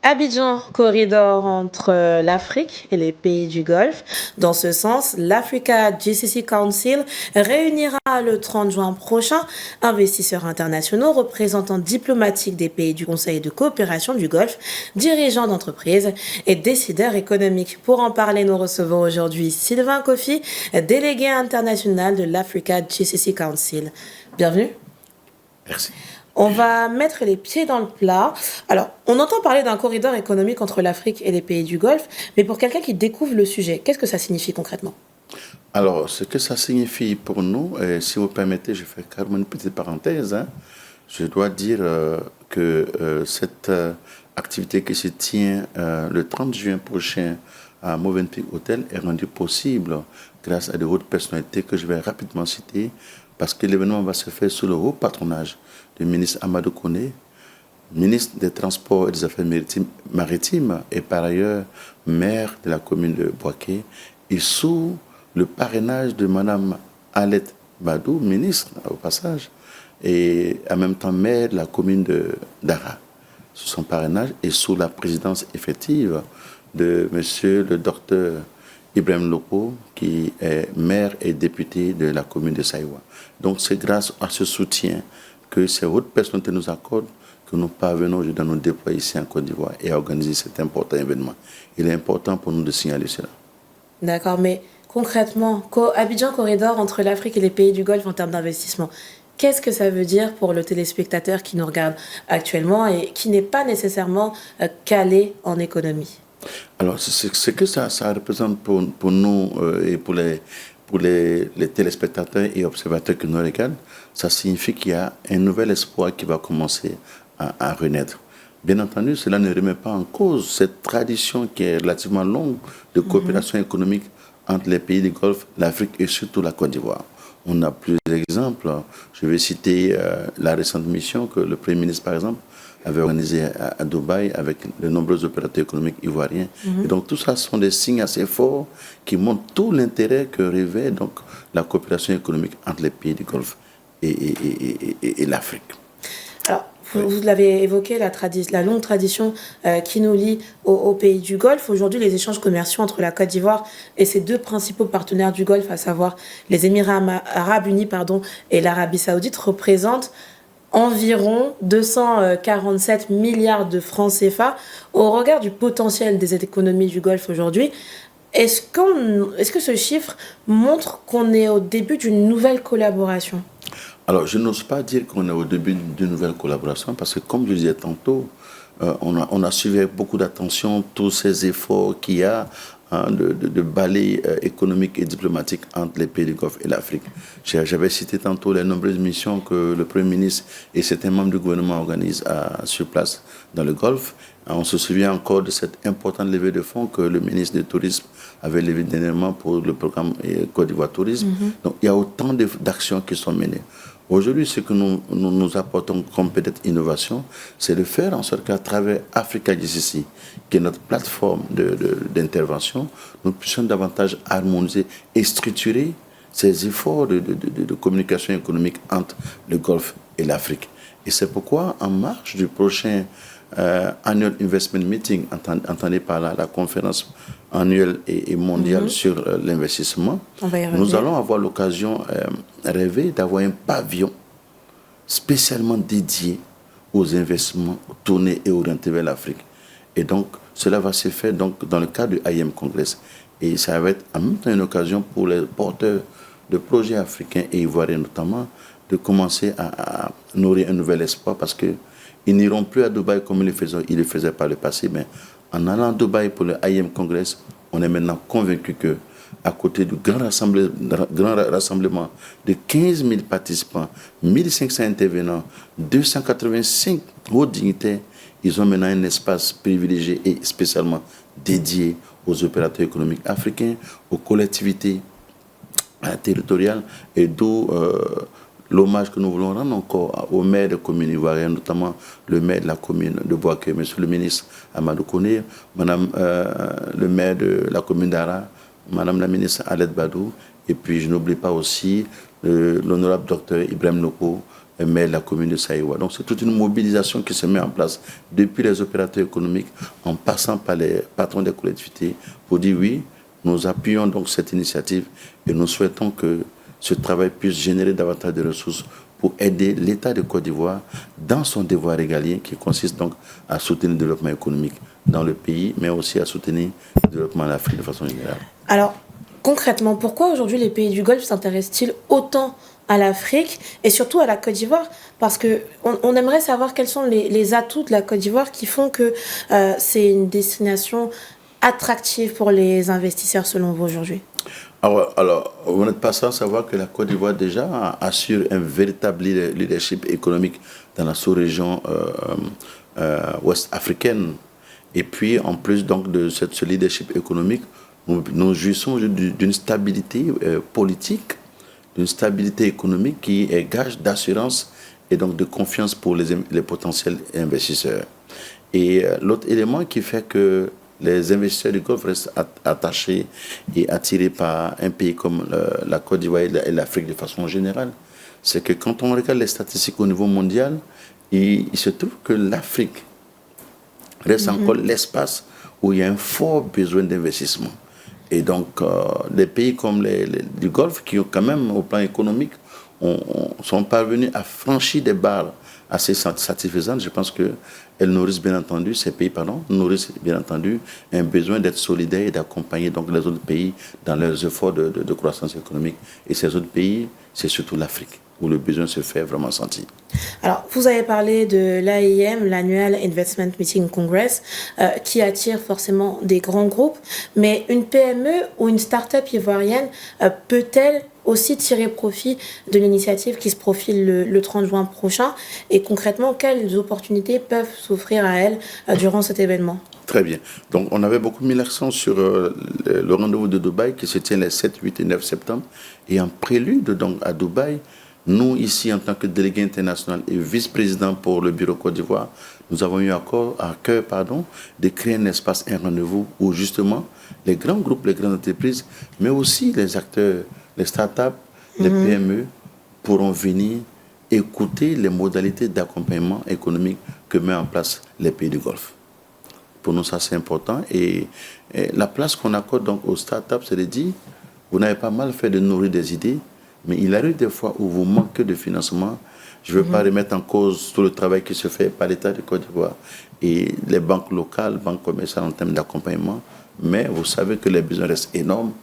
Abidjan, corridor entre l'Afrique et les pays du Golfe. Dans ce sens, l'Africa GCC Council réunira le 30 juin prochain investisseurs internationaux, représentants diplomatiques des pays du Conseil de coopération du Golfe, dirigeants d'entreprises et décideurs économiques. Pour en parler, nous recevons aujourd'hui Sylvain Kofi, délégué international de l'Africa GCC Council. Bienvenue. Merci. On va mettre les pieds dans le plat. Alors, on entend parler d'un corridor économique entre l'Afrique et les pays du Golfe, mais pour quelqu'un qui découvre le sujet, qu'est-ce que ça signifie concrètement? Alors, ce que ça signifie pour nous, si vous permettez, je fais carrément une petite parenthèse. Je dois dire que cette activité qui se tient le 30 juin prochain à Movenpick Hotel est rendue possible grâce à de hautes personnalités que je vais rapidement citer, parce que l'événement va se faire sous le haut patronage du ministre Amadou Koné, ministre des Transports et des Affaires maritimes et par ailleurs maire de la commune de Boaké, et sous le parrainage de Mme Alette Badou, ministre au passage, et en même temps maire de la commune d'Ara, sous son parrainage, et sous la présidence effective de Monsieur le docteur Ibrahim Lopo, qui est maire et député de la commune de Saïwa. Donc c'est grâce à ce soutien que ces hautes personnalités nous accordent que nous parvenons aujourd'hui à nous déployer ici en Côte d'Ivoire et à organiser cet important événement. Il est important pour nous de signaler cela. D'accord, mais concrètement, Abidjan corridor entre l'Afrique et les pays du Golfe en termes d'investissement, qu'est-ce que ça veut dire pour le téléspectateur qui nous regarde actuellement et qui n'est pas nécessairement calé en économie? Alors, ce que ça représente pour nous et pour les téléspectateurs et observateurs qui nous regardent, ça signifie qu'il y a un nouvel espoir qui va commencer à renaître. Bien entendu, cela ne remet pas en cause cette tradition qui est relativement longue de coopération économique entre les pays du Golfe, l'Afrique et surtout la Côte d'Ivoire. On a plusieurs exemples. Je vais citer la récente mission que le Premier ministre, par exemple, avait organisée à Dubaï avec de nombreux opérateurs économiques ivoiriens. Et donc tout ça sont des signes assez forts qui montrent tout l'intérêt que revêt donc la coopération économique entre les pays du Golfe et l'Afrique. Alors, vous l'avez évoqué, la longue tradition qui nous lie aux pays du Golfe. Aujourd'hui, les échanges commerciaux entre la Côte d'Ivoire et ses deux principaux partenaires du Golfe, à savoir les Émirats arabes unis et l'Arabie saoudite, représentent environ 247 milliards de francs CFA. Au regard du potentiel des économies du Golfe aujourd'hui, est-ce que ce chiffre montre qu'on est au début d'une nouvelle collaboration? Alors, je n'ose pas dire qu'on est au début d'une nouvelle collaboration parce que, comme je disais tantôt, on a suivi avec beaucoup d'attention tous ces efforts qu'il y a de balai économique et diplomatique entre les pays du Golfe et l'Afrique. J'avais cité tantôt les nombreuses missions que le Premier ministre et certains membres du gouvernement organisent sur place dans le Golfe. On se souvient encore de cette importante levée de fonds que le ministre du Tourisme avait levée dernièrement pour le programme Côte d'Ivoire Tourisme. Donc il y a autant d'actions qui sont menées. Aujourd'hui, ce que nous apportons comme peut-être innovation, c'est de faire en sorte qu'à travers Africa GCC, qui est notre plateforme d'intervention, nous puissions davantage harmoniser et structurer ces efforts de communication économique entre le Golfe et l'Afrique. Et c'est pourquoi, en marge du prochain Annual Investment Meeting, entendez par là la conférence annuelle et mondiale sur l'investissement, nous allons avoir l'occasion rêver d'avoir un pavillon spécialement dédié aux investissements tournés et orientés vers l'Afrique. Et donc, cela va se faire donc, dans le cadre du IM Congress. Et ça va être en même temps une occasion pour les porteurs de projets africains et ivoiriens notamment de commencer à nourrir un nouvel espoir parce que ils n'iront plus à Dubaï comme ils le faisaient par le passé, mais en allant à Dubaï pour le IM Congress, on est maintenant convaincu que, à côté du grand rassemblement de 15 000 participants, 1500 intervenants, 285 hauts dignitaires, ils ont maintenant un espace privilégié et spécialement dédié aux opérateurs économiques africains, aux collectivités territoriales, et d'où l'hommage que nous voulons rendre encore au maire de commune ivoirienne, notamment le maire de la commune de Boaké, monsieur le ministre Amadou Koné, madame le maire de la commune d'Ara, madame la ministre Alette Badou, et puis je n'oublie pas aussi l'honorable docteur Ibrahim Lopo, maire de la commune de Saïwa. Donc c'est toute une mobilisation qui se met en place depuis les opérateurs économiques en passant par les patrons des collectivités pour dire oui, nous appuyons donc cette initiative et nous souhaitons que ce travail puisse générer davantage de ressources pour aider l'État de Côte d'Ivoire dans son devoir régalien qui consiste donc à soutenir le développement économique dans le pays, mais aussi à soutenir le développement de l'Afrique de façon générale. Alors, concrètement, pourquoi aujourd'hui les pays du Golfe s'intéressent-ils autant à l'Afrique et surtout à la Côte d'Ivoire? Parce qu'on aimerait savoir quels sont les atouts de la Côte d'Ivoire qui font que c'est une destination attractive pour les investisseurs selon vous aujourd'hui. Alors, vous n'êtes pas sans savoir que la Côte d'Ivoire déjà assure un véritable leadership économique dans la sous-région ouest africaine. Et puis, en plus donc de ce leadership économique, nous jouissons d'une stabilité politique, d'une stabilité économique qui est gage d'assurance et donc de confiance pour les potentiels investisseurs. Et l'autre élément qui fait que les investisseurs du Golfe restent attachés et attirés par un pays comme la Côte d'Ivoire et l'Afrique de façon générale, c'est que quand on regarde les statistiques au niveau mondial, il se trouve que l'Afrique reste encore l'espace où il y a un fort besoin d'investissement. Et donc, des pays comme du Golfe, qui ont quand même, au plan économique, sont parvenus à franchir des barres assez satisfaisantes. Je pense qu'elles nourrissent bien entendu, ces pays, nourrissent bien entendu un besoin d'être solidaires et d'accompagner donc les autres pays dans leurs efforts de croissance économique. Et ces autres pays, c'est surtout l'Afrique, où le besoin se fait vraiment sentir. Alors, vous avez parlé de l'AIM, l'Annual Investment Meeting Congress, qui attire forcément des grands groupes, mais une PME ou une start-up ivoirienne peut-elle aussi tirer profit de l'initiative qui se profile le 30 juin prochain? Et concrètement, quelles opportunités peuvent s'offrir à elle durant cet événement? Très bien. Donc, on avait beaucoup mis l'accent sur le rendez-vous de Dubaï qui se tient les 7, 8 et 9 septembre. Et en prélude donc, à Dubaï, nous, ici, en tant que délégué international et vice-président pour le Bureau Côte d'Ivoire, nous avons eu à cœur de créer un espace, un rendez-vous où justement les grands groupes, les grandes entreprises, mais aussi les acteurs, les startups, les PME pourront venir écouter les modalités d'accompagnement économique que met en place les pays du Golfe. Pour nous, ça c'est important. Et la place qu'on accorde donc aux startups, c'est de dire, vous n'avez pas mal fait de nourrir des idées, mais il arrive des fois où vous manquez de financement. Je ne veux pas remettre en cause tout le travail qui se fait par l'État de Côte d'Ivoire et les banques locales, banques commerciales en termes d'accompagnement. Mais vous savez que les besoins restent énormes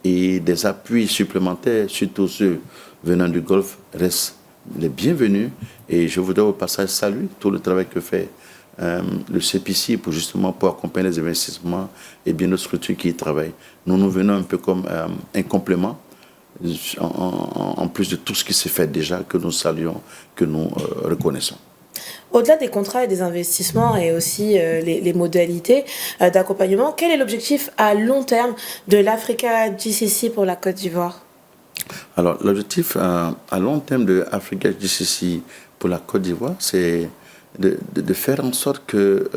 et des appuis supplémentaires, surtout ceux venant du Golfe, restent les bienvenus. Et je voudrais au passage saluer tout le travail que fait le CPC pour accompagner les investissements et bien d'autres structures qui y travaillent. Nous venons un peu comme un complément en plus de tout ce qui s'est fait déjà, que nous saluons, que nous reconnaissons. Au-delà des contrats et des investissements et aussi les modalités d'accompagnement, quel est l'objectif à long terme de l'Africa GCC pour la Côte d'Ivoire? Alors, l'objectif à long terme de l'Africa GCC pour la Côte d'Ivoire, c'est de faire en sorte que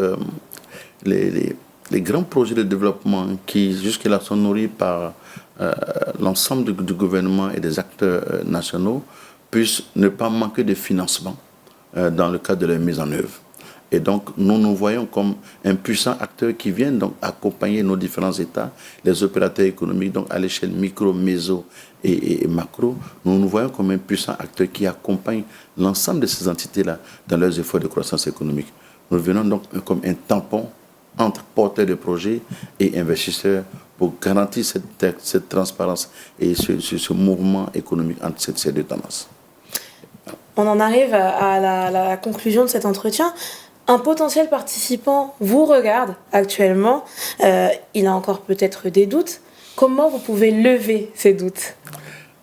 les grands projets de développement qui jusque-là sont nourris par l'ensemble du gouvernement et des acteurs nationaux puissent ne pas manquer de financement dans le cadre de leur mise en œuvre. Et donc, nous nous voyons comme un puissant acteur qui vient donc accompagner nos différents États, les opérateurs économiques, donc à l'échelle micro, méso et macro. Nous nous voyons comme un puissant acteur qui accompagne l'ensemble de ces entités-là dans leurs efforts de croissance économique. Nous venons donc comme un tampon entre porteurs de projets et investisseurs pour garantir cette transparence et ce mouvement économique entre ces deux tendances. On en arrive à la conclusion de cet entretien. Un potentiel participant vous regarde actuellement. Il a encore peut-être des doutes. Comment vous pouvez lever ces doutes?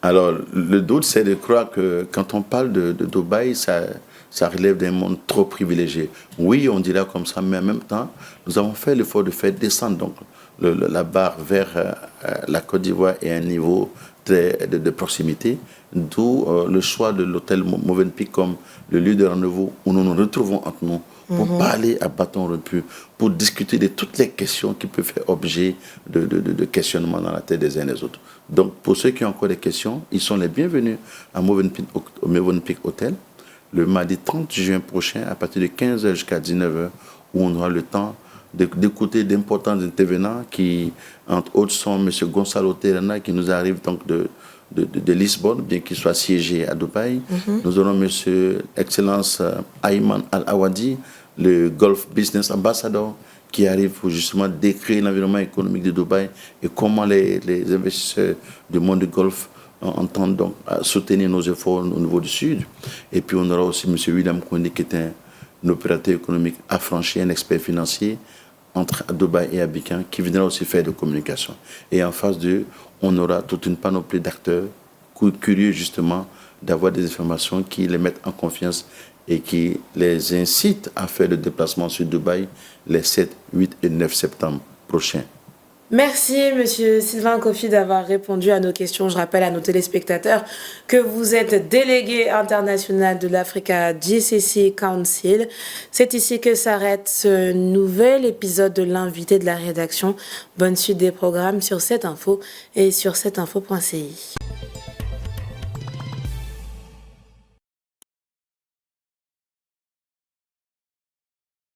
Alors, le doute, c'est de croire que quand on parle de Dubaï, ça relève d'un monde trop privilégié. Oui, on dirait comme ça, mais en même temps, nous avons fait l'effort de faire descendre donc, la barre vers la Côte d'Ivoire et un niveau de proximité, d'où le choix de l'hôtel Movenpick comme le lieu de rendez-vous où nous nous retrouvons entre nous pour parler à bâton rompu, pour discuter de toutes les questions qui peuvent faire objet de questionnement dans la tête des uns et des autres. Donc, pour ceux qui ont encore des questions, ils sont les bienvenus à Movenpick Hotel. le mardi 30 juin prochain, à partir de 15h jusqu'à 19h, où on aura le temps d'écouter d'importants intervenants qui, entre autres, sont M. Gonçalo Terena, qui nous arrive donc de Lisbonne, bien qu'il soit siégé à Dubaï. Nous aurons M. Excellence Ayman Al-Awadi, le Gulf Business Ambassador, qui arrive pour justement décrire l'environnement économique de Dubaï et comment les investisseurs du monde du Golfe entendent donc soutenir nos efforts au niveau du Sud. Et puis on aura aussi M. William Kondi, qui est un opérateur économique affranchi, un expert financier entre Dubaï et Abidjan, qui viendra aussi faire de communication. Et en face d'eux, on aura toute une panoplie d'acteurs curieux justement d'avoir des informations qui les mettent en confiance et qui les incitent à faire le déplacement sur Dubaï les 7, 8 et 9 septembre prochains. Merci, Monsieur Sylvain Kofi, d'avoir répondu à nos questions. Je rappelle à nos téléspectateurs que vous êtes délégué international de l'Africa GCC Council. C'est ici que s'arrête ce nouvel épisode de l'invité de la rédaction. Bonne suite des programmes sur 7info et sur 7info.ci.